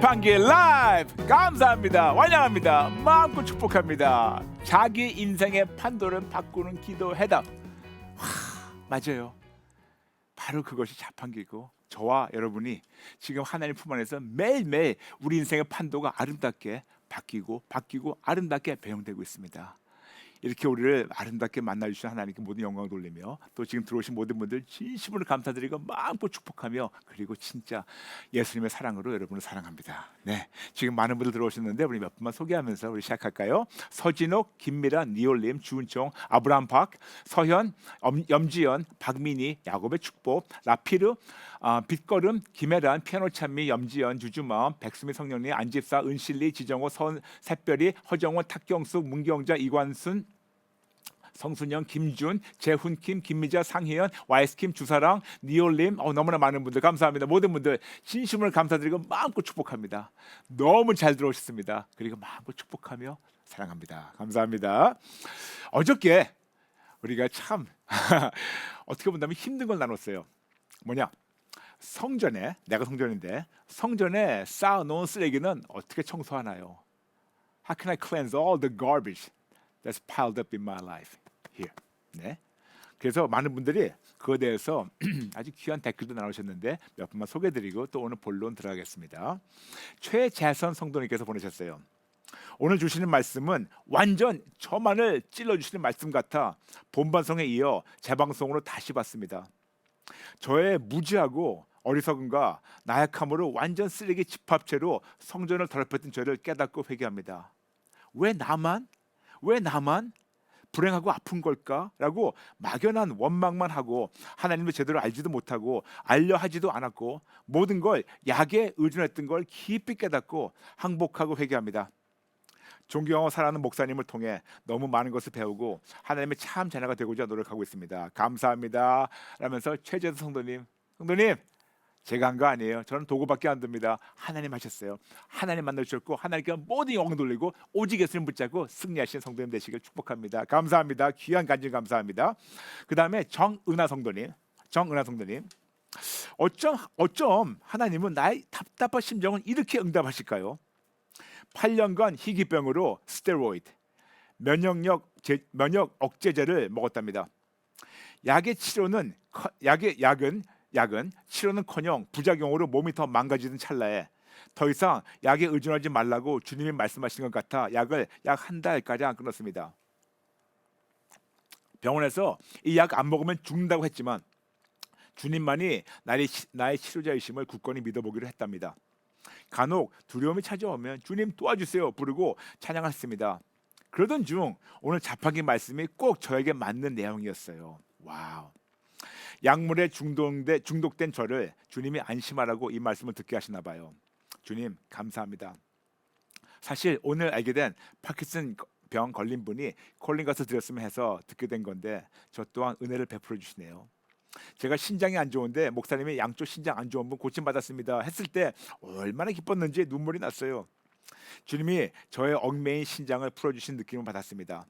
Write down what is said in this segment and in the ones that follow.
자판기 라이브 감사합니다. 환영합니다. 마음껏 축복합니다. 자기 인생의 판도를 바꾸는 기도 해답. 맞아요. 바로 그것이 자판기고 저와 여러분이 지금 하나님 품 안에서 매일매일 우리 인생의 판도가 아름답게 바뀌고 아름답게 배용되고 있습니다. 이렇게 우리를 아름답게 만나주신 하나님께 모든 영광을 돌리며 또 지금 들어오신 모든 분들 진심으로 감사드리고 마음껏 축복하며 그리고 진짜 예수님의 사랑으로 여러분을 사랑합니다. 네, 지금 많은 분들 들어오셨는데 우리 몇 분만 소개하면서 우리 시작할까요? 서진옥, 김미란, 니올님, 주은총, 아브라함 박, 서현, 염지연, 박민희, 야곱의 축복, 라피르, 빛걸음, 김혜란, 피아노 찬미, 염지연, 주주맘, 백수미 성령님, 안집사, 은실리, 지정호, 샛별이, 허정원, 탁경수, 문경자, 이관순, 성순영, 김준, 재훈킴, 김미자, 상혜연, YS킴, 주사랑, 니올님, 너무나 많은 분들 감사합니다. 모든 분들 진심으로 감사드리고 마음껏 축복합니다. 너무 잘 들어오셨습니다. 그리고 마음껏 축복하며 사랑합니다. 감사합니다. 어저께 우리가 참 어떻게 본다면 힘든 걸 나눴어요. 뭐냐? 성전에, 내가 성전인데 성전에 쌓아놓은 쓰레기는 어떻게 청소하나요? How can I cleanse all the garbage that's piled up in my life here? 네. 그래서 많은 분들이 그거에 대해서 아주 귀한 댓글도 나오셨는데 몇 분만 소개드리고 또 오늘 본론 들어가겠습니다. 최재선 성도님께서 보내셨어요. 오늘 주시는 말씀은 완전 저만을 찔러주시는 말씀 같아 본방송에 이어 재방송으로 다시 봤습니다. 저의 무지하고 어리석음과 나약함으로 완전 쓰레기 집합체로 성전을 더럽혔던 저를 깨닫고 회개합니다. 왜 나만 불행하고 아픈 걸까라고 막연한 원망만 하고 하나님을 제대로 알지도 못하고 알려 하지도 않았고 모든 걸 약에 의존했던 걸 깊이 깨닫고 항복하고 회개합니다. 존경하고 사랑하는 목사님을 통해 너무 많은 것을 배우고 하나님의 참 자녀가 되고자 노력하고 있습니다. 감사합니다. 라면서 최재수 성도님 제가 한 거 아니에요. 저는 도구밖에 안 듭니다. 하나님 하셨어요. 하나님 만나주셨고 하나님께 모든 영광 돌리고 오직 예수님 붙잡고 승리하신 성도님 되시길 축복합니다. 감사합니다. 귀한 간증 감사합니다. 그 다음에 정은하 성도님 어쩜 하나님은 나의 답답한 심정은 이렇게 응답하실까요? 8년간 희귀병으로 스테로이드, 면역 억제제를 먹었답니다. 약은 치료는커녕 부작용으로 몸이 더 망가지던 찰나에 더 이상 약에 의존하지 말라고 주님이 말씀하신 것 같아 약을 약 한 달까지 안 끊었습니다. 병원에서 이 약 안 먹으면 죽는다고 했지만 주님만이 나의 치료자이심을 굳건히 믿어보기로 했답니다. 간혹 두려움이 찾아오면 주님 도와주세요 부르고 찬양했습니다. 그러던 중 오늘 자판기 말씀이 꼭 저에게 맞는 내용이었어요. 와우. 약물에 중독된 저를 주님이 안심하라고 이 말씀을 듣게 하시나 봐요. 주님 감사합니다. 사실 오늘 알게 된 파킨슨 병 걸린 분이 콜링가스 드렸으면 해서 듣게 된 건데 저 또한 은혜를 베풀어 주시네요. 제가 신장이 안 좋은데 목사님이 양쪽 신장 안 좋은 분 고침받았습니다 했을 때 얼마나 기뻤는지 눈물이 났어요. 주님이 저의 얽매인 신장을 풀어주신 느낌을 받았습니다.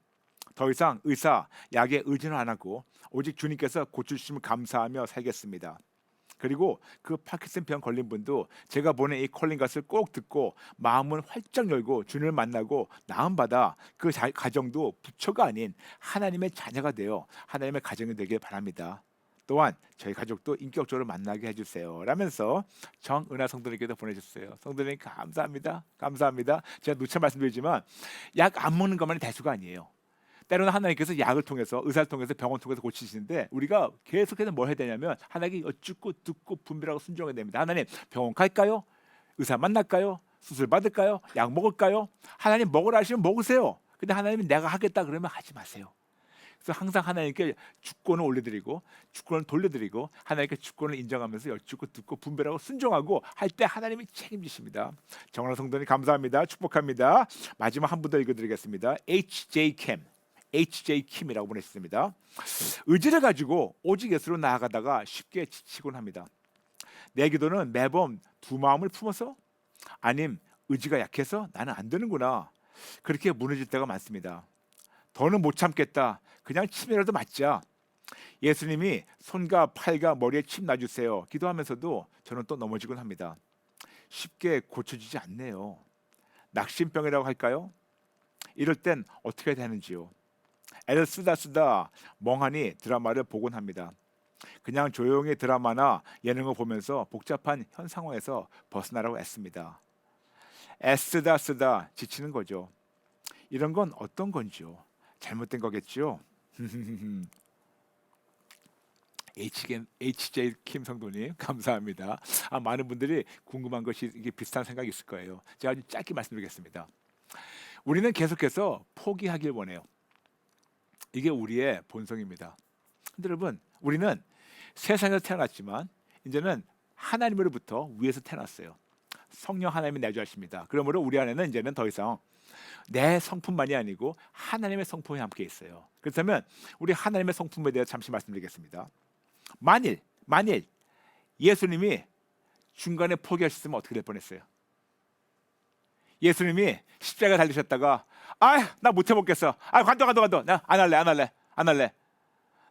더 이상 의사, 약에 의존을 안 하고 오직 주님께서 고쳐주심을 감사하며 살겠습니다. 그리고 그 파킨슨병 걸린 분도 제가 보낸 이 콜링갓을 꼭 듣고 마음을 활짝 열고 주님을 만나고 나음받아 그 가정도 부처가 아닌 하나님의 자녀가 되어 하나님의 가정이 되길 바랍니다. 또한 저희 가족도 인격적으로 만나게 해주세요 라면서 정은하 성도님께도 보내주셨어요. 성도님 감사합니다. 제가 누차 말씀드리지만 약 안 먹는 것만이 대수가 아니에요. 때로는 하나님께서 약을 통해서 의사를 통해서 병원 통해서 고치시는데 우리가 계속해서 뭘 해야 되냐면 하나님께 여쭙고 듣고 분별하고 순종해야 됩니다. 하나님 병원 갈까요? 의사 만날까요? 수술 받을까요? 약 먹을까요? 하나님 먹으라 하시면 먹으세요. 근데 하나님이 내가 하겠다 그러면 하지 마세요. 그래서 항상 하나님께 주권을 올려드리고 주권을 돌려드리고 하나님께 주권을 인정하면서 여쭙고 듣고 분별하고 순종하고 할 때 하나님이 책임지십니다. 정원아 성도님 감사합니다. 축복합니다. 마지막 한 분 더 읽어드리겠습니다. HJ 킴이라고 보내셨습니다. 의지를 가지고 오직 예수로 나아가다가 쉽게 지치곤 합니다. 내 기도는 매번 두 마음을 품어서 아님 의지가 약해서 나는 안 되는구나 그렇게 무너질 때가 많습니다. 더는 못 참겠다. 그냥 침이라도 맞자. 예수님이 손과 팔과 머리에 침 놔주세요. 기도하면서도 저는 또 넘어지곤 합니다. 쉽게 고쳐지지 않네요. 낙심병이라고 할까요? 이럴 땐 어떻게 해야 되는지요? 애를 쓰다 멍하니 드라마를 보곤 합니다. 그냥 조용히 드라마나 예능을 보면서 복잡한 현 상황에서 벗어나라고 애씁니다. 애쓰다 지치는 거죠. 이런 건 어떤 건지요? 잘못된 거겠죠? HJ 킴 성도님 감사합니다. 많은 분들이 궁금한 것이 이게 비슷한 생각이 있을 거예요. 제가 아주 짧게 말씀드리겠습니다. 우리는 계속해서 포기하길 원해요. 이게 우리의 본성입니다. 근데 여러분, 우리는 세상에서 태어났지만 이제는 하나님으로부터 위에서 태어났어요. 성령 하나님이 내주하십니다. 그러므로 우리 안에는 이제는 더 이상 내 성품만이 아니고 하나님의 성품이 함께 있어요. 그렇다면 우리 하나님의 성품에 대해 잠시 말씀드리겠습니다. 만일 예수님이 중간에 포기하셨으면 어떻게 될 뻔했어요? 예수님이 십자가 달리셨다가 나 못 해먹겠어. 관둬. 나 안 할래.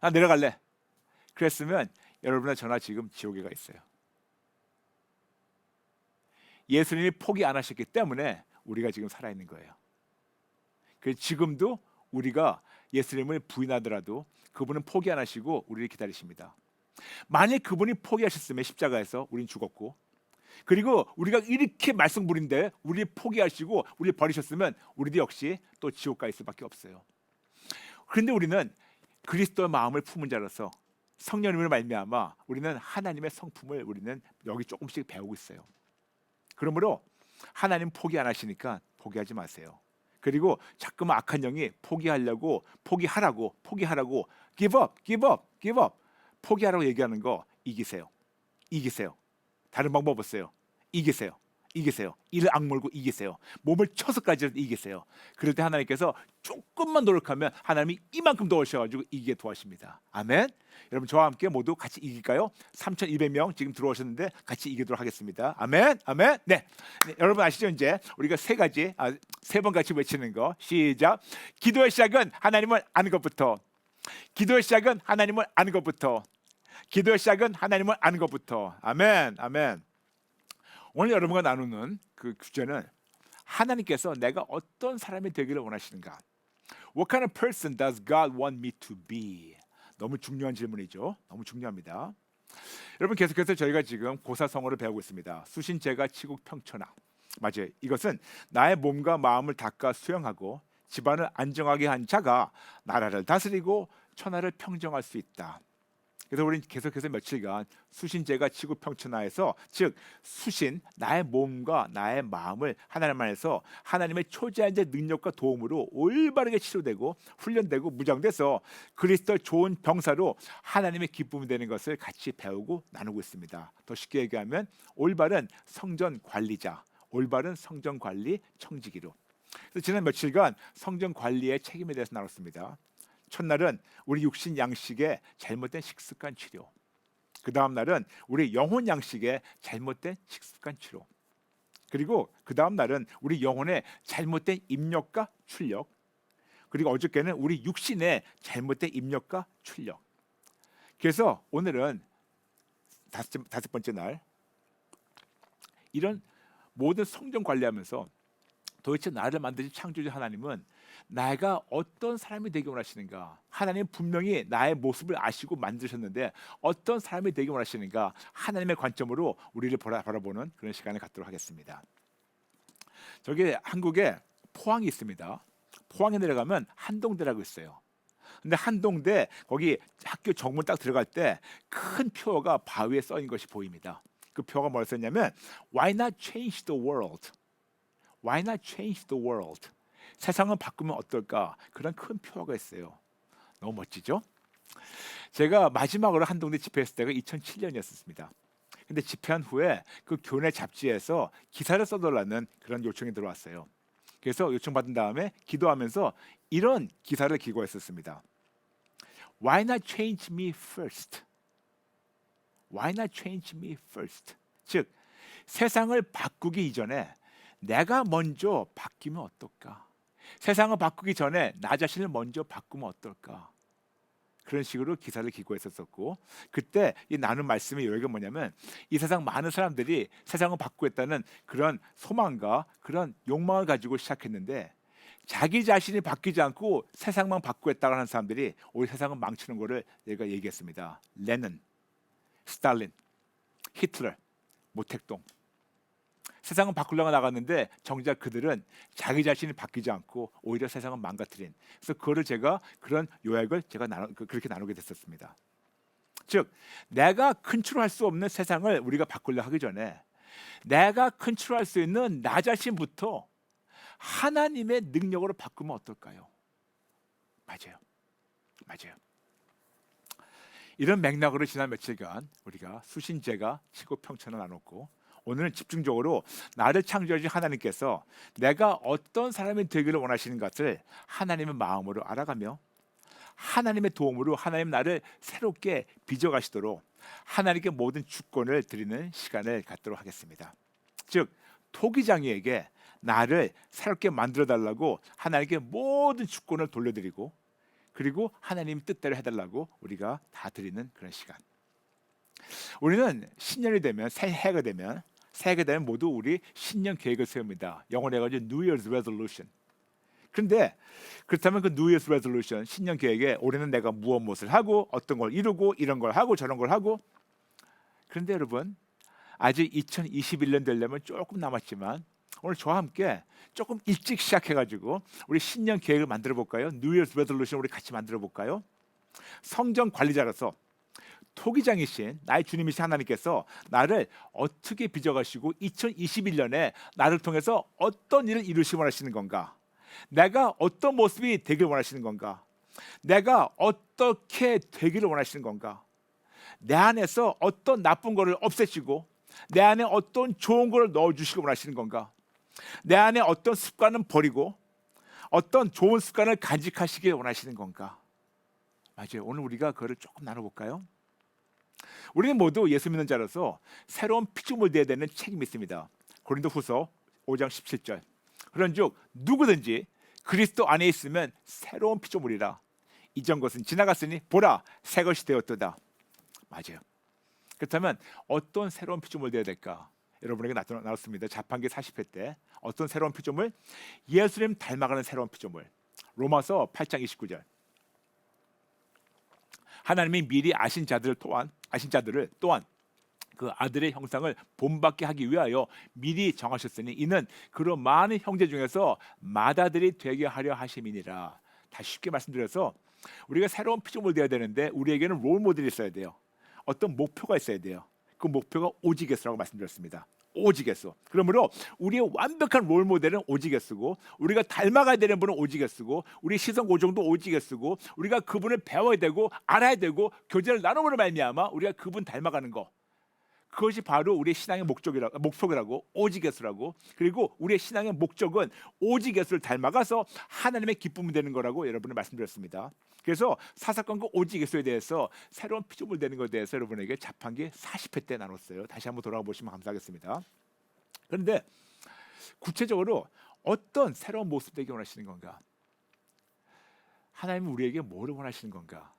나 내려갈래. 그랬으면 여러분과 저나 지금 지옥에 가 있어요. 예수님이 포기 안 하셨기 때문에 우리가 지금 살아있는 거예요. 그래서 지금도 우리가 예수님을 부인하더라도 그분은 포기 안 하시고 우리를 기다리십니다. 만약 그분이 포기하셨으면 십자가에서 우린 죽었고, 그리고 우리가 이렇게 말썽부린데 우리 포기하시고 우리 버리셨으면 우리도 역시 또 지옥 갈 수밖에 없어요. 그런데 우리는 그리스도의 마음을 품은 자로서 성령님을 말미암아 우리는 하나님의 성품을 우리는 여기 조금씩 배우고 있어요. 그러므로 하나님 포기 안 하시니까 포기하지 마세요. 그리고 자꾸만 악한 영이 포기하라고 give up 포기하라고 얘기하는 거 이기세요. 다른 방법 없어요. 이기세요. 이를 악물고 이기세요. 몸을 쳐서까지 이기세요. 그럴 때 하나님께서 조금만 노력하면 하나님이 이만큼 도우셔가지고 이기게 도와십니다. 아멘. 여러분 저와 함께 모두 같이 이길까요? 3,200명 지금 들어오셨는데 같이 이기도록 하겠습니다. 아멘. 네, 여러분 아시죠? 이제 우리가 세 번 같이 외치는 거 시작. 기도의 시작은 하나님을 아는 것부터. 아멘. 오늘 여러분과 나누는 그 주제는 하나님께서 내가 어떤 사람이 되기를 원하시는가? What kind of person does God want me to be? 너무 중요한 질문이죠. 너무 중요합니다. 여러분 계속해서 저희가 지금 고사성어를 배우고 있습니다. 수신제가 치국 평천하. 맞아요. 이것은 나의 몸과 마음을 닦아 수용하고 집안을 안정하게 한 자가 나라를 다스리고 천하를 평정할 수 있다. 그래서 우리는 계속해서 며칠간 수신제가 치국평천하에서 즉 수신 나의 몸과 나의 마음을 하나님 안에서 하나님의 초자연적 능력과 도움으로 올바르게 치료되고 훈련되고 무장돼서 그리스도의 좋은 병사로 하나님의 기쁨이 되는 것을 같이 배우고 나누고 있습니다. 더 쉽게 얘기하면 올바른 성전 관리자, 올바른 성전 관리 청지기로. 그래서 지난 며칠간 성전 관리의 책임에 대해서 나눴습니다. 첫날은 우리 육신 양식의 잘못된 식습관 치료, 그 다음 날은 우리 영혼 양식의 잘못된 식습관 치료, 그리고 그 다음 날은 우리 영혼의 잘못된 입력과 출력, 그리고 어저께는 우리 육신의 잘못된 입력과 출력. 그래서 오늘은 다섯 번째 날 이런 모든 성전 관리하면서 도대체 나를 만드신 창조주 하나님은 내가 어떤 사람이 되기 원하시는가? 하나님 분명히 나의 모습을 아시고 만드셨는데 어떤 사람이 되기 원하시는가? 하나님의 관점으로 우리를 바라보는 그런 시간을 갖도록 하겠습니다. 저기 한국에 포항이 있습니다. 포항에 내려가면 한동대라고 있어요. 근데 한동대 거기 학교 정문 딱 들어갈 때 큰 표어가 바위에 써 있는 것이 보입니다. 그 표어가 뭐라 썼냐면 Why not change the world? Why not change the world? 세상을 바꾸면 어떨까? 그런 큰 표어가 있어요. 너무 멋지죠? 제가 마지막으로 한동대 집회했을 때가 2007년이었습니다. 근데 집회한 후에 그 교내 잡지에서 기사를 써달라는 그런 요청이 들어왔어요. 그래서 요청받은 다음에 기도하면서 이런 기사를 기고했었습니다. Why not change me first? Why not change me first? 즉 세상을 바꾸기 이전에 내가 먼저 바뀌면 어떨까? 세상을 바꾸기 전에 나 자신을 먼저 바꾸면 어떨까? 그런 식으로 기사를 기고했었었고, 그때 이 나눈 말씀의 요약은 뭐냐면 이 세상 많은 사람들이 세상을 바꾸겠다는 그런 소망과 그런 욕망을 가지고 시작했는데 자기 자신이 바뀌지 않고 세상만 바꾸겠다고 하는 사람들이 오히려 세상을 망치는 거를 얘가 얘기했습니다. 레닌, 스탈린, 히틀러, 모택동. 세상은 바꾸려고 나갔는데 정작 그들은 자기 자신이 바뀌지 않고 오히려 세상을 망가뜨린. 그래서 그거를 제가 그런 요약을 제가 그렇게 나누게 됐었습니다. 즉 내가 컨트롤할 수 없는 세상을 우리가 바꾸려 하기 전에 내가 컨트롤할 수 있는 나 자신부터 하나님의 능력으로 바꾸면 어떨까요? 맞아요. 이런 맥락으로 지난 며칠간 우리가 수신제가 치고 평천을 나눴고, 오늘은 집중적으로 나를 창조하신 하나님께서 내가 어떤 사람이 되기를 원하시는 것을 하나님의 마음으로 알아가며 하나님의 도움으로 하나님 나를 새롭게 빚어가시도록 하나님께 모든 주권을 드리는 시간을 갖도록 하겠습니다. 즉 토기장이에게 나를 새롭게 만들어달라고 하나님께 모든 주권을 돌려드리고, 그리고 하나님 뜻대로 해달라고 우리가 다 드리는 그런 시간. 우리는 신년이 되면 새해가 되면 모두 우리 신년 계획을 세웁니다. 영어로 해가지고 New Year's Resolution. 그런데 그렇다면 그 New Year's Resolution 신년 계획에 올해는 내가 무엇을 하고 어떤 걸 이루고 이런 걸 하고 저런 걸 하고, 그런데 여러분 아직 2021년 되려면 조금 남았지만 오늘 저와 함께 조금 일찍 시작해가지고 우리 신년 계획을 만들어 볼까요? New Year's Resolution 우리 같이 만들어 볼까요? 성전 관리자로서 토기장이신 나의 주님이신 하나님께서 나를 어떻게 빚어가시고 2021년에 나를 통해서 어떤 일을 이루시기 원하시는 건가? 내가 어떤 모습이 되길 원하시는 건가? 내가 어떻게 되기를 원하시는 건가? 내 안에서 어떤 나쁜 거를 없애시고 내 안에 어떤 좋은 거를 넣어주시기 원하시는 건가? 내 안에 어떤 습관은 버리고 어떤 좋은 습관을 간직하시길 원하시는 건가? 맞아요. 오늘 우리가 그거를 조금 나눠볼까요? 우리는 모두 예수 믿는 자로서 새로운 피조물 되어야 되는 책임이 있습니다. 고린도후서 5장 17절. 그런즉 누구든지 그리스도 안에 있으면 새로운 피조물이라. 이전 것은 지나갔으니 보라 새 것이 되었도다. 맞아요. 그렇다면 어떤 새로운 피조물 되어야 될까? 여러분에게 나눴습니다. 자판기 40회 때 어떤 새로운 피조물? 예수님 닮아가는 새로운 피조물. 로마서 8장 29절. 하나님이 미리 아신 자들을 또한 그 아들의 형상을 본받게 하기 위하여 미리 정하셨으니 이는 그런 많은 형제 중에서 맏아들이 되게 하려 하심이니라. 다시 쉽게 말씀드려서 우리가 새로운 피조물 되어야 되는데 우리에게는 롤 모델이 있어야 돼요. 어떤 목표가 있어야 돼요. 그 목표가 오직 예수라고 말씀드렸습니다. 오직 예수. 그러므로 우리의 완벽한 롤 모델은 오직 예수고, 우리가 닮아가야 되는 분은 오직 예수고, 우리 시선 고정도 오직 예수고, 우리가 그분을 배워야 되고 알아야 되고 교제를 나눔으로 말미암아 우리가 그분 닮아가는 거. 그것이 바로 우리의 신앙의 목표라고 오직 예수라고. 그리고 우리의 신앙의 목적은 오직 예수를 닮아가서 하나님의 기쁨이 되는 거라고 여러분을 말씀드렸습니다. 그래서 사사건과 오직 예수에 대해서 새로운 피조물 되는 것에 대해서 여러분에게 자판기 40회 때 나눴어요. 다시 한번 돌아가 보시면 감사하겠습니다. 그런데 구체적으로 어떤 새로운 모습 되기 원하시는 건가? 하나님은 우리에게 뭐를 원하시는 건가?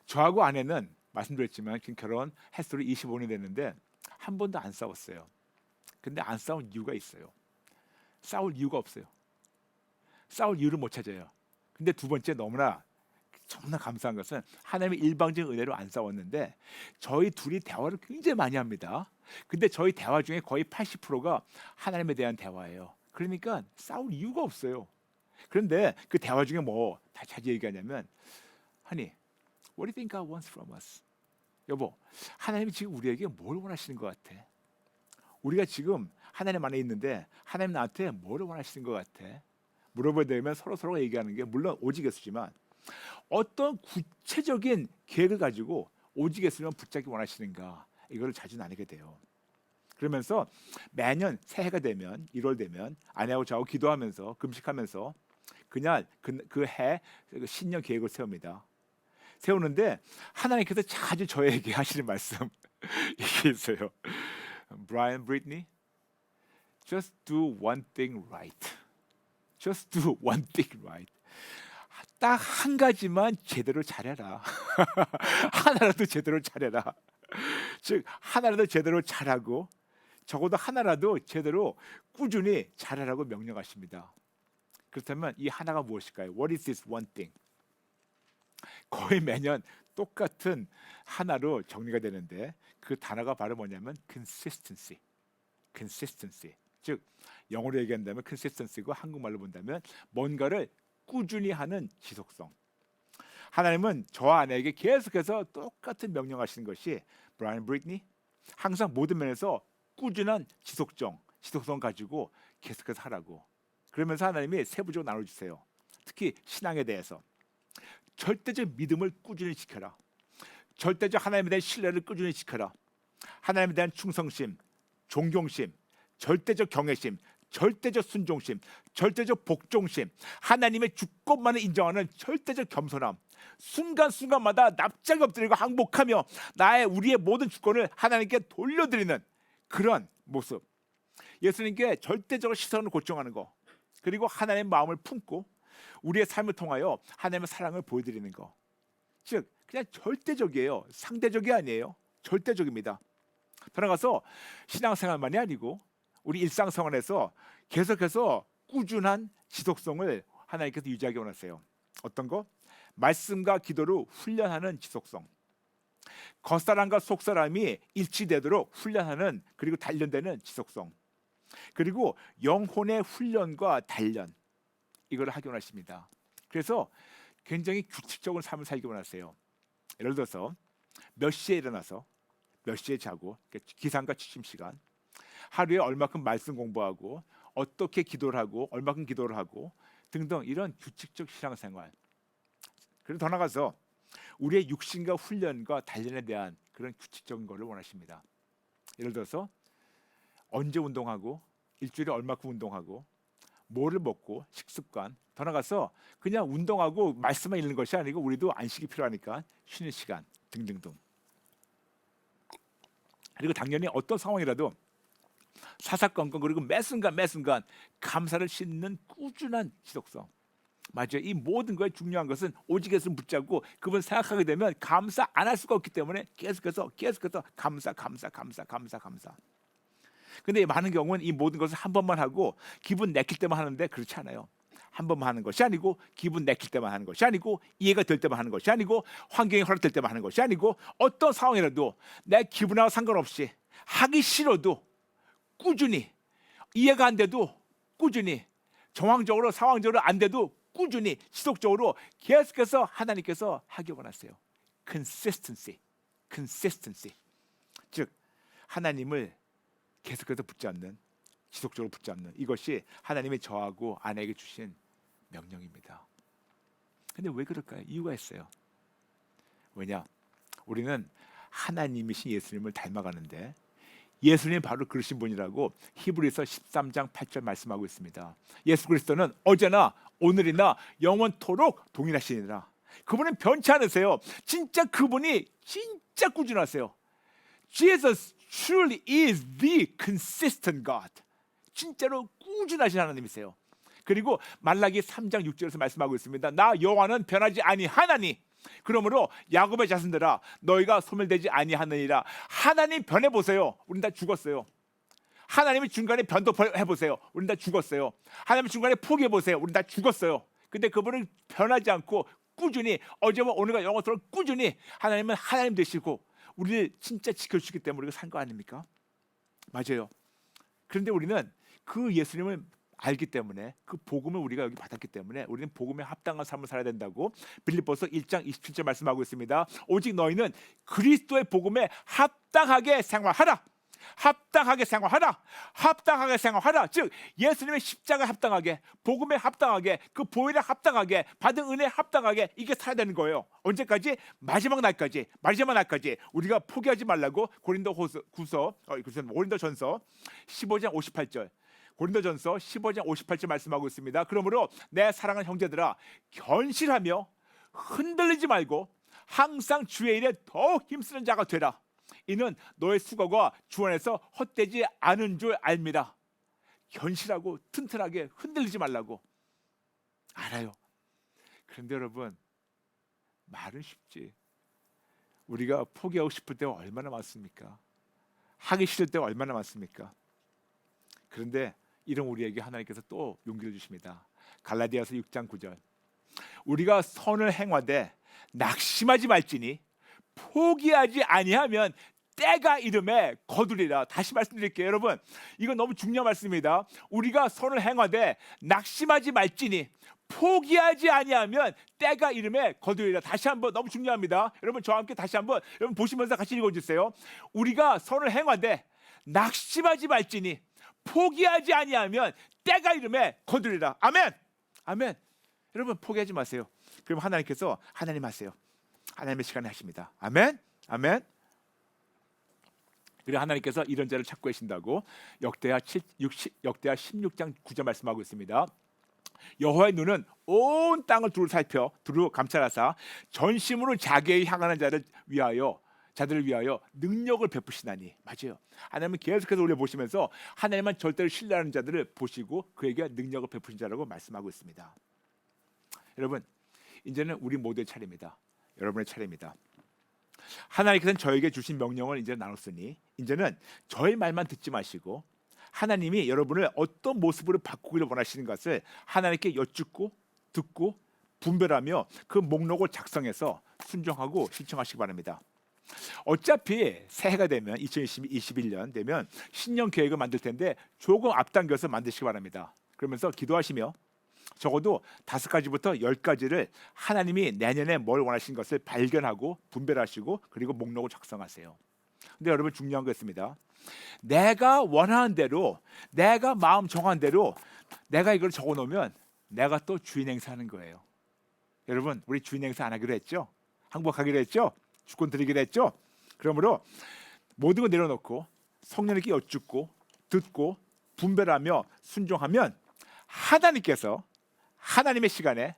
저하고 아내는 말씀드렸지만 결혼 횟수로 25년이 됐는데 한 번도 안 싸웠어요. 근데 안 싸운 이유가 있어요. 싸울 이유가 없어요. 싸울 이유를 못 찾아요. 근데 두 번째 너무나 감사한 것은 하나님의 일방적인 은혜로 안 싸웠는데 저희 둘이 대화를 굉장히 많이 합니다. 근데 저희 대화 중에 거의 80%가 하나님에 대한 대화예요. 그러니까 싸울 이유가 없어요. 그런데 그 대화 중에 뭐 다 자주 얘기하냐면 Honey, what do you think God wants from us? 여보, 하나님이 지금 우리에게 뭘 원하시는 것 같아? 우리가 지금 하나님 안에 있는데 하나님 나한테 뭘 원하시는 것 같아? 물어보게 되면 서로 얘기하는 게 물론 오직 예수지만 어떤 구체적인 계획을 가지고 오직 예수만 붙잡기 원하시는가, 이거를 자주 나누게 돼요. 그러면서 매년 새해가 되면 1월 되면 아내하고 저하고 기도하면서 금식하면서 그냥 그해 신년 계획을 세우는데 하나님께서 자주 저에게 하시는 말씀 이게 있어요. Brian, Brittany, just do one thing right. Just do one thing right. 딱 한 가지만 제대로 잘해라. 하나라도 제대로 잘해라. 즉 하나라도 제대로 잘하고 적어도 하나라도 제대로 꾸준히 잘하라고 명령하십니다. 그렇다면 이 하나가 무엇일까요? What is this one thing? 거의 매년 똑같은 하나로 정리가 되는데 그 단어가 바로 뭐냐면 consistency. consistency. 즉 영어로 얘기한다면 consistency고 한국말로 본다면 뭔가를 꾸준히 하는 지속성. 하나님은 저와 아내에게 계속해서 똑같은 명령하시는 것이 브라이언 브리트니 항상 모든 면에서 꾸준한 지속성 가지고 계속해서 하라고. 그러면서 하나님이 세부적으로 나눠주세요. 특히 신앙에 대해서 절대적 믿음을 꾸준히 지켜라. 절대적 하나님에 대한 신뢰를 꾸준히 지켜라. 하나님에 대한 충성심, 존경심, 절대적 경외심, 절대적 순종심, 절대적 복종심, 하나님의 주권만을 인정하는 절대적 겸손함, 순간순간마다 납작이 엎드리고 항복하며 우리의 모든 주권을 하나님께 돌려드리는 그런 모습. 예수님께 절대적으로 시선을 고정하는 거, 그리고 하나님의 마음을 품고 우리의 삶을 통하여 하나님의 사랑을 보여드리는 거. 즉 그냥 절대적이에요. 상대적이 아니에요. 절대적입니다. 더 나아가서 신앙생활만이 아니고 우리 일상생활에서 계속해서 꾸준한 지속성을 하나님께서 유지하기 원하세요. 어떤 거? 말씀과 기도로 훈련하는 지속성. 겉사람과 속사람이 일치되도록 훈련하는 그리고 단련되는 지속성. 그리고 영혼의 훈련과 단련. 이걸 하기 원하십니다. 그래서 굉장히 규칙적인 삶을 살기 원하세요. 예를 들어서 몇 시에 일어나서 몇 시에 자고 기상과 취침 시간, 하루에 얼마큼 말씀 공부하고 어떻게 기도를 하고 얼마큼 기도를 하고 등등 이런 규칙적 신앙생활. 그리고 더 나가서 우리의 육신과 훈련과 단련에 대한 그런 규칙적인 것을 원하십니다. 예를 들어서 언제 운동하고 일주일에 얼마큼 운동하고 뭐를 먹고 식습관. 더 나가서 그냥 운동하고 말씀만 읽는 것이 아니고 우리도 안식이 필요하니까 쉬는 시간 등등등. 그리고 당연히 어떤 상황이라도 사사건건 그리고 매 순간 감사를 싣는 꾸준한 지속성. 맞아요. 이 모든 거에 중요한 것은 오직 예수를 붙잡고 그분 생각하게 되면 감사 안 할 수가 없기 때문에 계속해서 감사. 근데 많은 경우는 이 모든 것을 한 번만 하고 기분 내킬 때만 하는데 그렇지 않아요. 한 번만 하는 것이 아니고 기분 내킬 때만 하는 것이 아니고 이해가 될 때만 하는 것이 아니고 환경이 허락될 때만 하는 것이 아니고 어떤 상황이라도 내 기분하고 상관없이 하기 싫어도 꾸준히, 이해가 안 돼도 꾸준히, 정황적으로 상황적으로 안 돼도 꾸준히 지속적으로 계속해서 하나님께서 하기 원하세요. consistency. 즉 하나님을 계속해서 붙잡는, 지속적으로 붙잡는 이것이 하나님이 저하고 아내에게 주신 명령입니다. 근데 왜 그럴까요? 이유가 있어요. 왜냐? 우리는 하나님이신 예수님을 닮아가는데 예수님 바로 그러신 분이라고 히브리서 13장 8절 말씀하고 있습니다. 예수 그리스도는 어제나 오늘이나 영원토록 동일하시니라. 그분은 변치 않으세요. 진짜 그분이 진짜 꾸준하세요. Jesus truly is the consistent God. 진짜로 꾸준하신 하나님이세요. 그리고 말라기 3장 6절에서 말씀하고 있습니다. 나 여호와는 변하지 아니하나니 그러므로 야곱의 자손들아 너희가 소멸되지 아니하느니라. 하나님 변해보세요. 우린 다 죽었어요. 하나님이 중간에 변도해보세요. 우린 다 죽었어요. 하나님이 중간에 포기해보세요. 우린 다 죽었어요. 근데 그분은 변하지 않고 꾸준히 어제와 오늘과 영원토록 꾸준히 하나님은 하나님 되시고 우리를 진짜 지켜주시기 때문에 우리가 산 거 아닙니까? 맞아요. 그런데 우리는 그 예수님을 알기 때문에 그 복음을 우리가 여기 받았기 때문에 우리는 복음에 합당한 삶을 살아야 된다고 빌립보서 1장 27절 말씀하고 있습니다. 오직 너희는 그리스도의 복음에 합당하게 생활하라. 즉 예수님의 십자가에 합당하게, 복음에 합당하게, 그 보혈에 합당하게, 받은 은혜에 합당하게 이게 살아야 되는 거예요. 언제까지? 마지막 날까지 우리가 포기하지 말라고 고린도전서 15장 58절 고린도전서 15장 58절 말씀하고 있습니다. 그러므로 내 사랑하는 형제들아 견실하며 흔들리지 말고 항상 주의 일에 더 힘쓰는 자가 되라. 이는 너의 수고가 주 안에서 헛되지 않은 줄 알미라. 견실하고 튼튼하게 흔들리지 말라고. 알아요. 그런데 여러분, 말은 쉽지. 우리가 포기하고 싶을 때가 얼마나 많습니까? 하기 싫을 때가 얼마나 많습니까? 그런데 이런 우리에게 하나님께서 또 용기를 주십니다. 갈라디아서 6장 9절. 우리가 선을 행하되 낙심하지 말지니 포기하지 아니하면 때가 이름에 거두리라. 다시 말씀드릴게요. 여러분, 이건 너무 중요한 말씀입니다. 우리가 선을 행하되 낙심하지 말지니 포기하지 아니하면 때가 이름에 거두리라. 다시 한번, 너무 중요합니다. 여러분, 저와 함께 다시 한번 여러분 보시면서 같이 읽어주세요. 우리가 선을 행하되 낙심하지 말지니 포기하지 아니하면 때가 이름에 거두리라. 아멘. 아멘. 여러분, 포기하지 마세요. 그럼 하나님께서 하나님 하세요. 하나님의 시간에 하십니다. 아멘. 아멘. 그리고 하나님께서 이런 자를 찾고 계신다고 역대하 16장 9절 말씀하고 있습니다. 여호와의 눈은 온 땅을 두루 살펴 두루 감찰하사 전심으로 자기의 향하는 자들을 위하여 능력을 베푸시나니. 맞아요. 하나님은 계속해서 우리 보시면서 하나님만 절대로 신뢰하는 자들을 보시고 그에게 능력을 베푸신 자라고 말씀하고 있습니다. 여러분, 이제는 우리 모두의 차례입니다. 여러분의 차례입니다. 하나님께서는 저에게 주신 명령을 이제 나눴으니 이제는 저의 말만 듣지 마시고 하나님이 여러분을 어떤 모습으로 바꾸기를 원하시는 것을 하나님께 여쭙고 듣고 분별하며 그 목록을 작성해서 순종하고 신청하시기 바랍니다. 어차피 새해가 되면 2021년 되면 신년 계획을 만들 텐데 조금 앞당겨서 만드시기 바랍니다. 그러면서 기도하시며 적어도 5가지부터 10가지를 하나님이 내년에 뭘 원하시는 것을 발견하고 분별하시고 그리고 목록을 작성하세요. 근데 여러분, 중요한 거 있습니다. 내가 원하는 대로, 내가 마음 정한 대로 내가 이걸 적어놓으면 내가 또 주인 행사하는 거예요. 여러분, 우리 주인 행사 안 하기로 했죠? 항복하기로 했죠? 주권 드리기로 했죠? 그러므로 모든 걸 내려놓고 성령님께 여쭙고 듣고 분별하며 순종하면 하나님께서 하나님의 시간에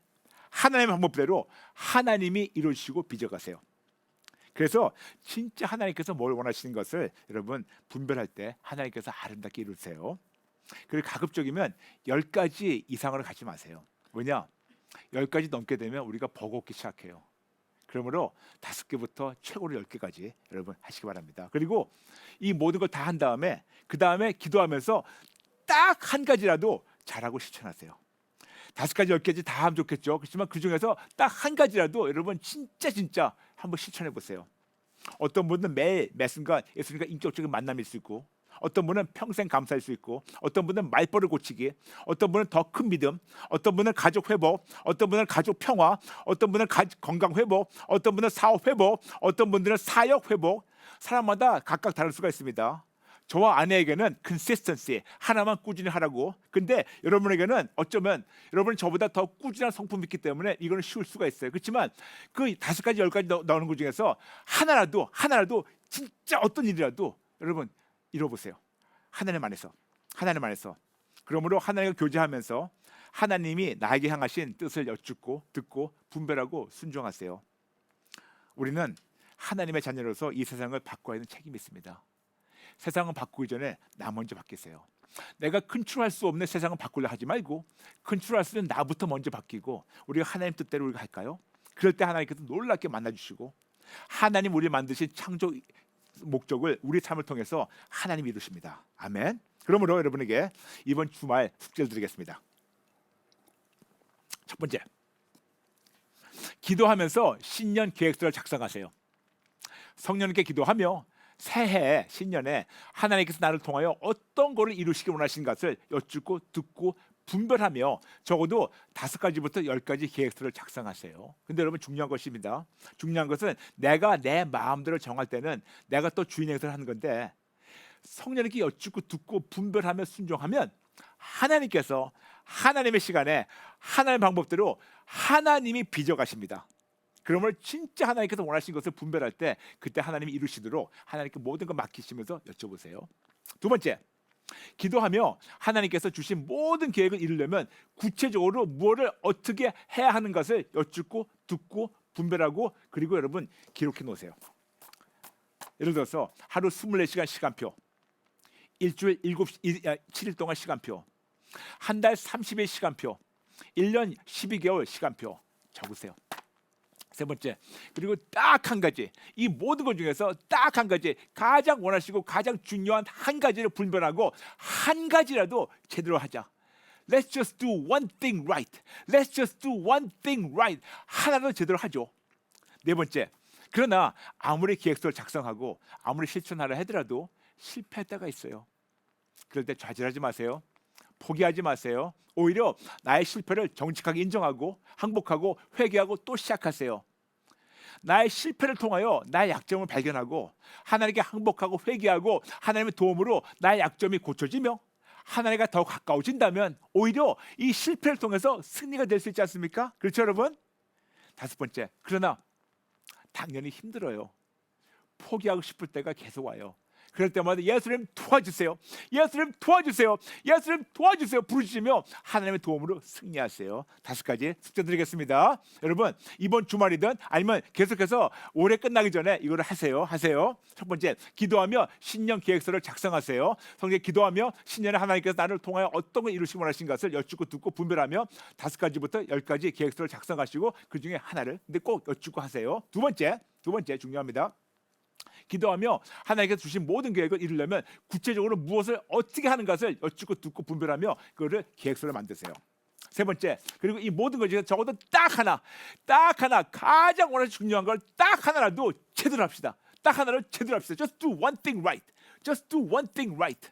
하나님의 방법대로 하나님이 이루시고 빚어가세요. 그래서 진짜 하나님께서 뭘 원하시는 것을 여러분 분별할 때 하나님께서 아름답게 이루세요. 그리고 가급적이면 10가지 이상으로 가지 마세요. 왜냐? 10가지 넘게 되면 우리가 버겁기 시작해요. 그러므로 5개부터 최고로 10개까지 여러분 하시기 바랍니다. 그리고 이 모든 걸 다 한 다음에 그 다음에 기도하면서 딱 한 가지라도 잘하고 실천하세요. 5가지 10가지 다 하면 좋겠죠. 그렇지만 그 중에서 딱 한 가지라도 여러분 진짜 한번 실천해 보세요. 어떤 분은 매 순간 예수님과 인격적인 만남일 수 있고, 어떤 분은 평생 감사할 수 있고, 어떤 분은 말버릇 고치기, 어떤 분은 더 큰 믿음, 어떤 분은 가족 회복, 어떤 분은 가족 평화, 어떤 분은 건강 회복, 어떤 분은 사업 회복, 어떤 분들은 사역 회복. 사람마다 각각 다를 수가 있습니다. 저와 아내에게는 consistency, 하나만 꾸준히 하라고. 근데 여러분에게는 어쩌면 여러분이 저보다 더 꾸준한 성품이 있기 때문에 이거는 쉬울 수가 있어요. 그렇지만 그 5가지 10가지 나오는 것 중에서 하나라도 진짜 어떤 일이라도 여러분 이뤄보세요. 하나님 안에서. 그러므로 하나님과 교제하면서 하나님이 나에게 향하신 뜻을 여쭙고 듣고 분별하고 순종하세요. 우리는 하나님의 자녀로서 이 세상을 바꿔야 하는 책임이 있습니다. 세상을 바꾸기 전에 나 먼저 바뀌세요. 내가 컨트롤할 수 없는 세상을 바꾸려 하지 말고 컨트롤할 수 있는 나부터 먼저 바뀌고 우리가 하나님 뜻대로 우리가 할까요? 그럴 때 하나님께서 놀랍게 만나주시고 하나님 우리 만드신 창조 목적을 우리 삶을 통해서 하나님이 이루십니다. 아멘. 그러므로 여러분에게 이번 주말 숙제를 드리겠습니다. 첫 번째, 기도하면서 신년 계획서를 작성하세요. 성령님께 기도하며 새해 신년에 하나님께서 나를 통하여 어떤 것을 이루시기 원하시는 것을 여쭙고 듣고 분별하며 적어도 5가지부터 10가지 계획서를 작성하세요. 근데 여러분 중요한 것입니다. 중요한 것은 내가 내 마음대로 정할 때는 내가 또 주인 행세를 하는 건데 성령님께 여쭙고 듣고 분별하며 순종하면 하나님께서 하나님의 시간에 하나님의 방법대로 하나님이 빚어가십니다. 그러면 진짜 하나님께서 원하시는 것을 분별할 때 그때 하나님이 이루시도록 하나님께 모든 걸 맡기시면서 여쭤보세요. 두 번째, 기도하며 하나님께서 주신 모든 계획을 이루려면 구체적으로 무엇을 어떻게 해야 하는 것을 여쭙고 듣고 분별하고 그리고 여러분 기록해 놓으세요. 예를 들어서 하루 24시간 시간표, 일주일 7일 동안 시간표, 한 달 30일 시간표, 1년 12개월 시간표, 적으세요. 세 번째, 그리고 딱 한 가지, 이 모든 것 중에서 딱 한 가지, 가장 원하시고 가장 중요한 한 가지를 분별하고 한 가지라도 제대로 하자. Let's just do one thing right. Let's just do one thing right. 하나도 제대로 하죠. 네 번째, 그러나 아무리 계획서를 작성하고 아무리 실천하려 하더라도 실패할 때가 있어요. 그럴 때 좌절하지 마세요. 포기하지 마세요. 오히려 나의 실패를 정직하게 인정하고 항복하고 회개하고 또 시작하세요. 나의 실패를 통하여 나의 약점을 발견하고 하나님께 항복하고 회개하고 하나님의 도움으로 나의 약점이 고쳐지며 하나님과 더 가까워진다면 오히려 이 실패를 통해서 승리가 될 수 있지 않습니까? 그렇죠, 여러분? 다섯 번째, 그러나 당연히 힘들어요. 포기하고 싶을 때가 계속 와요. 그럴 때마다 예수님 도와주세요. 예수님 도와주세요. 예수님 도와주세요. 부르시며 하나님의 도움으로 승리하세요. 다섯 가지 숙제 드리겠습니다. 여러분, 이번 주말이든 아니면 계속해서 올해 끝나기 전에 이거를 하세요. 첫 번째, 기도하며 신년 계획서를 작성하세요. 성경에 기도하며 신년에 하나님께서 나를 통하여 어떤 걸 이루시기 원하신 것을 여쭙고 듣고 분별하며 5가지부터 10가지 계획서를 작성하시고 그 중에 하나를 근데 꼭 여쭙고 하세요. 두 번째 중요합니다. 기도하며 하나님께서 주신 모든 계획을 이루려면 구체적으로 무엇을 어떻게 하는 것을 여쭙고 듣고 분별하며 그거를 계획서를 만드세요. 세 번째, 그리고 이 모든 것 중에서 적어도 딱 하나 가장 원하는 중요한 걸 딱 하나라도 제대로 합시다. 딱 하나를 제대로 합시다. Just do one thing right. Just do one thing right.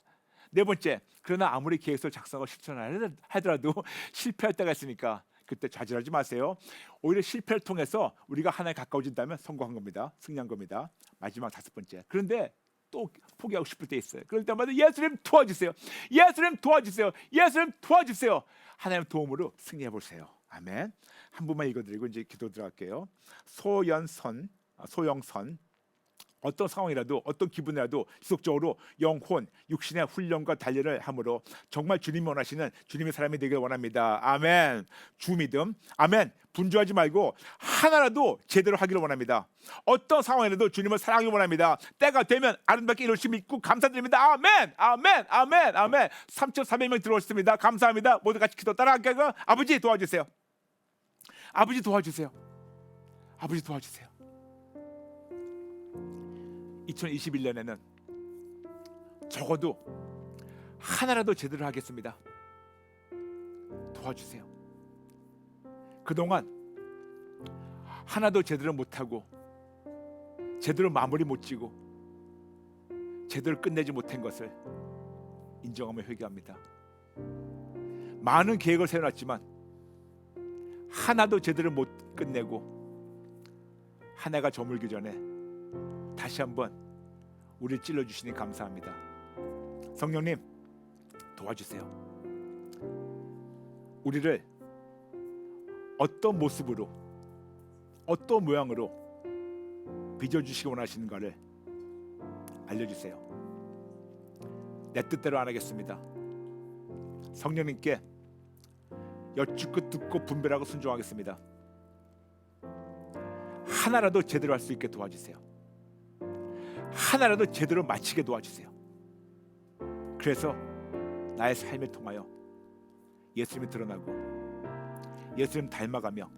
네 번째, 그러나 아무리 계획서를 작성하고 실천을 하더라도 실패할 때가 있으니까 그때 좌절하지 마세요. 오히려 실패를 통해서 우리가 하나에 가까워진다면 성공한 겁니다. 승리한 겁니다. 마지막 다섯 번째. 그런데 또 포기하고 싶을 때 있어요. 그럴 때마다 예수님 도와주세요. 예수님 도와주세요. 예수님 도와주세요. 하나님의 도움으로 승리해 보세요. 아멘. 한 분만 읽어드리고 이제 기도 들어갈게요. 소영선 어떤 상황이라도 어떤 기분이라도 지속적으로 영혼, 육신의 훈련과 단련을 함으로 정말 주님이 원하시는 주님의 사람이 되길 원합니다. 아멘. 주믿음. 아멘. 분주하지 말고 하나라도 제대로 하기를 원합니다. 어떤 상황이라도 주님을 사랑하기를 원합니다. 때가 되면 아름답게 이루시 믿고 감사드립니다. 아멘. 아멘. 아멘. 아멘. 3,400명 들어오셨습니다. 감사합니다. 모두 같이 기도 따라할까요? 아버지 도와주세요. 아버지 도와주세요. 아버지 도와주세요. 2021년에는 적어도 하나라도 제대로 하겠습니다. 도와주세요. 그동안 하나도 제대로 못하고 제대로 마무리 못 지고 제대로 끝내지 못한 것을 인정하며 회개합니다. 많은 계획을 세워놨지만 하나도 제대로 못 끝내고 한 해가 저물기 전에 다시 한번 우리를 찔러주시니 감사합니다. 성령님 도와주세요. 우리를 어떤 모습으로 어떤 모양으로 빚어주시기 원하시는가를 알려주세요. 내 뜻대로 안 하겠습니다. 성령님께 여쭙고 듣고 분별하고 순종하겠습니다. 하나라도 제대로 할 수 있게 도와주세요. 하나라도 제대로 마치게 도와주세요. 그래서 나의 삶을 통하여 예수님이 드러나고 예수님 닮아가며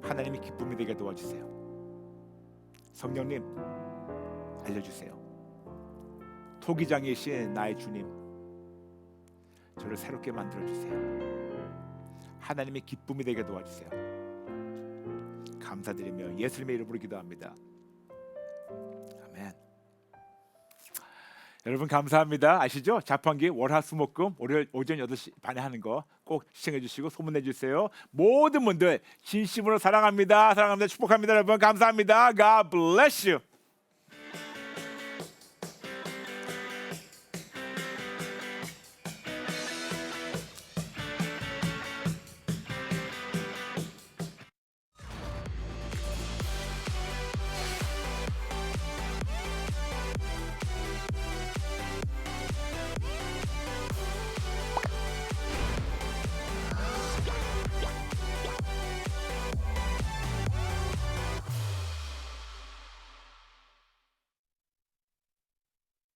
하나님이 기쁨이 되게 도와주세요. 성령님 알려주세요. 토기장이신 나의 주님, 저를 새롭게 만들어주세요. 하나님의 기쁨이 되게 도와주세요. 감사드리며 예수님의 이름으로 기도합니다. 아멘. 여러분 감사합니다. 아시죠? 자판기 월화수목금 월요일 오전 8시 반에 하는 거 꼭 시청해 주시고 소문내 주세요. 모든 분들 진심으로 사랑합니다. 축복합니다. 여러분 감사합니다. God bless you.